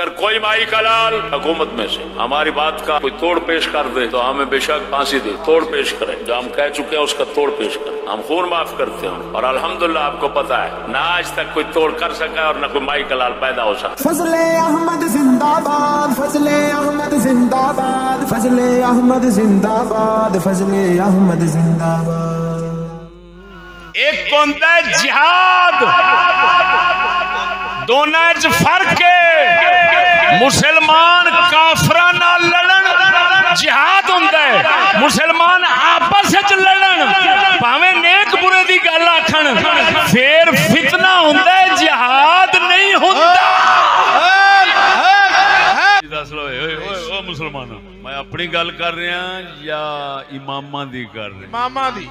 اگر کوئی مائی کا لال حکومت میں سے ہماری بات کا کوئی توڑ پیش کر دے تو ہمیں بے شک پھانسی دے، توڑ پیش کریں، جو ہم کہہ چکے ہیں اس کا توڑ پیش کریں، ہم خون معاف کرتے ہیں، اور الحمدللہ آپ کو پتا ہے نہ آج تک کوئی توڑ کر سکا اور نہ کوئی مائی کا لال پیدا ہو سکا۔ فضل احمد زندہ باد، فضل احمد زندہ باد، فضل احمد زندہ باد، فضل احمد زندہ باد۔ ایک ہوتا ہے جہاد، دونوں وچ فرق ہے۔ مسلمان کافراں نال لڑن جہاد ہوندا ہے، مسلمان آپس وچ لڑن بھاویں نیک برے دی گل آکھن پھر فتنہ ہوندا ہے، جہاد نہیں ہوندا۔ دس لو او مسلمانوں، میں اپنی گل کر رہا یا اماماں دی کر رہا؟ اماماں دی۔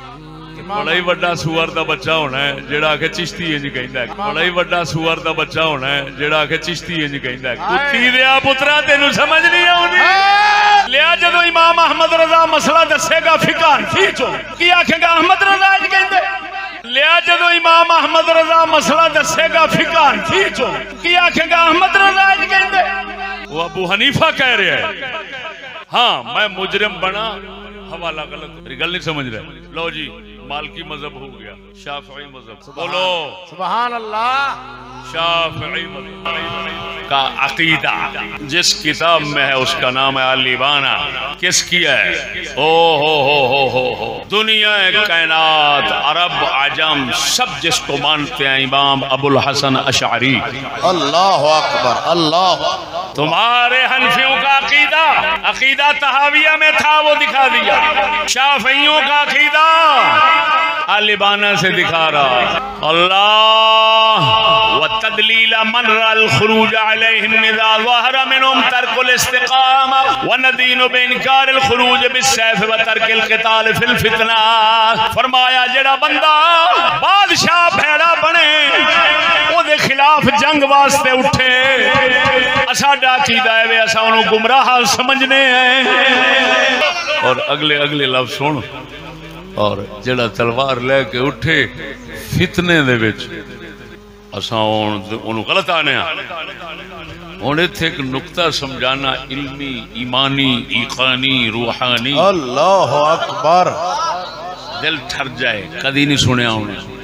بڑا ہی وڈا سور دا بچہ ہونا ہے جیڑا کہ چشتی انج کہندا ہے، بڑا ہی وڈا سور دا بچہ ہونا ہے جیڑا کہ چشتی انج کہندا ہے۔ کتی دیا پترا تینوں سمجھ نہیں آوندی؟ لیا جدوں امام احمد رضا مسئلہ دسے گا فقہ حنفی چوں کی آکھے گا احمد رضا انج کہندے؟ لیا جدوں امام احمد رضا مسئلہ دسے گا فقہ حنفی چوں کی آکھے گا احمد رضا انج کہندے؟ وہ ابو حنیفہ کہہ رہا ہے ہاں میں مجرم بنا، حوالہ غلط، میری گل نہیں سمجھ رہے۔ لو جی مالکی مذہب ہو گیا، شافعی مذہب، بولو سبحان اللہ۔ شافعی مذہب کا عقیدہ جس کتاب میں ہے اس کا نام ہے الابانہ۔ کس کی ہے؟ ہو دنیا کائنات عرب عجم سب جس کو مانتے ہیں امام ابو الحسن اشعری۔ اللہ اکبر، اللہ۔ تمہارے حنفیوں کا عقیدہ عقیدہ طحاویہ میں تھا، وہ دکھا دیا۔ شافعیوں کا عقیدہ الابانہ سے دکھا رہا۔ اللہ وتدلیل من را الخروج علیہم اذا ظہر منہم ترک الاستقامہ وندین بانکار الخروج بالسیف وترک القتال فی الفتنہ۔ فرمایا جڑا بندہ بادشاہ بھیڑا بنے او دے خلاف جنگ واسطے اٹھے، ساڈا عقیدہ ہے وے اساں انہوں گمراہ سمجھنے ہیں۔ اور اگلے لفظ سن، اور جڑا تلوار لے کے اٹھے فتنے دے وچ اساں انہوں غلط آنے ہاں۔ ہن ایتھے ایک نقطہ سمجھانا علمی، ایمانی، ایقانی، روحانی، اللہ اکبر، دل ٹھر جائے، کدی نہیں سنیا انہیں۔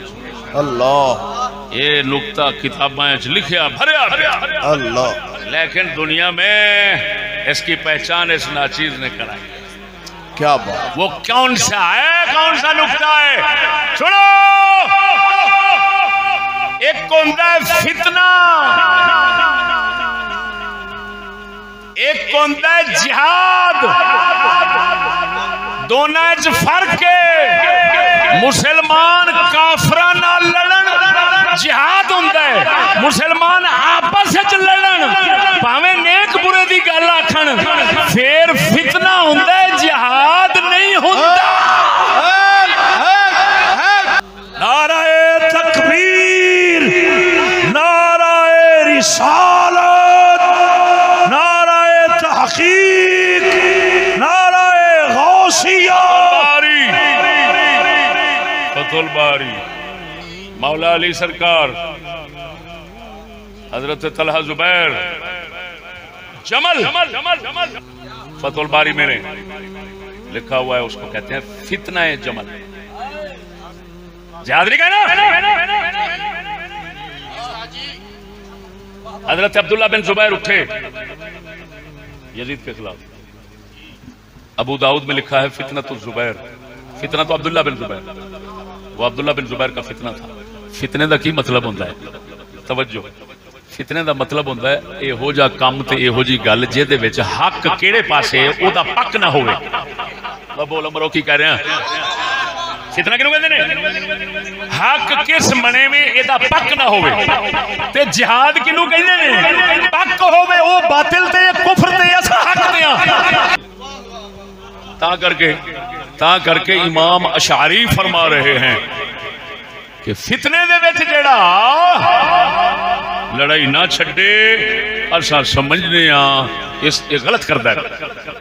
اللہ یہ نقطہ کتاباں وچ لکھیا بھریا پیا، اللہ، لیکن دنیا میں اس کی پہچان اس ناچیز نے کرائی۔ کیا بات! وہ کون سا ہے، کون سا نقطہ ہے؟ سنو، ایک ہوتا ہے فتنہ، ایک ہوتا ہے جہاد، دونوں وچ فرق ہے۔ مسلمان کافراں نال لڑن جہاد ہوندا ہے، مسلمان آپس وچ لڑن بھاویں نیک برے دی گل آکھن پھر فتنہ ہوندا ہے، جہاد نہیں ہوندا۔ نعرہ تکبیر، نعرہ رسالت، نعرہ تحقیق، نعرہ غوثیہ، فتح الباری، مولا علی سرکار، حضرت طلحہ زبیر، جمل۔ فتح الباری میں نے لکھا ہوا ہے، اس کو کہتے ہیں فتنہ جمل۔ جہاد نہیں کہنا۔ حضرت عبداللہ بن زبیر اٹھے یزید کے خلاف، ابو داؤد میں لکھا ہے فتنۃ الزبیر، فتنہ تو عبداللہ بن زبیر، وہ عبداللہ بن زبیر کا فتنہ تھا۔ فتنے دا کی مطلب ہوتا ہے؟ توجہ، فتنے دا مطلب ہوتا ہے ایہو جا کام تے ایہو جی گل جہدے وچ حق کیڑے پاسے او دا پک نہ ہوئے۔ بولو مرو کی کہہ رہے ہیں؟ فتنہ کینوں کہندے نے؟ حق کس منے میں اے دا پک نہ ہوئے۔ تے جہاد کینوں کہندے نے؟ پک ہوئے او باطل تے کفر تے اسا حق تے ہاں۔ تا کر کے امام اشعری فرما رہے ہیں کہ فتنے دے وچ جڑا لڑائی نہ چھڈے اساں سمجھنے ہاں اس غلط کردا ہے۔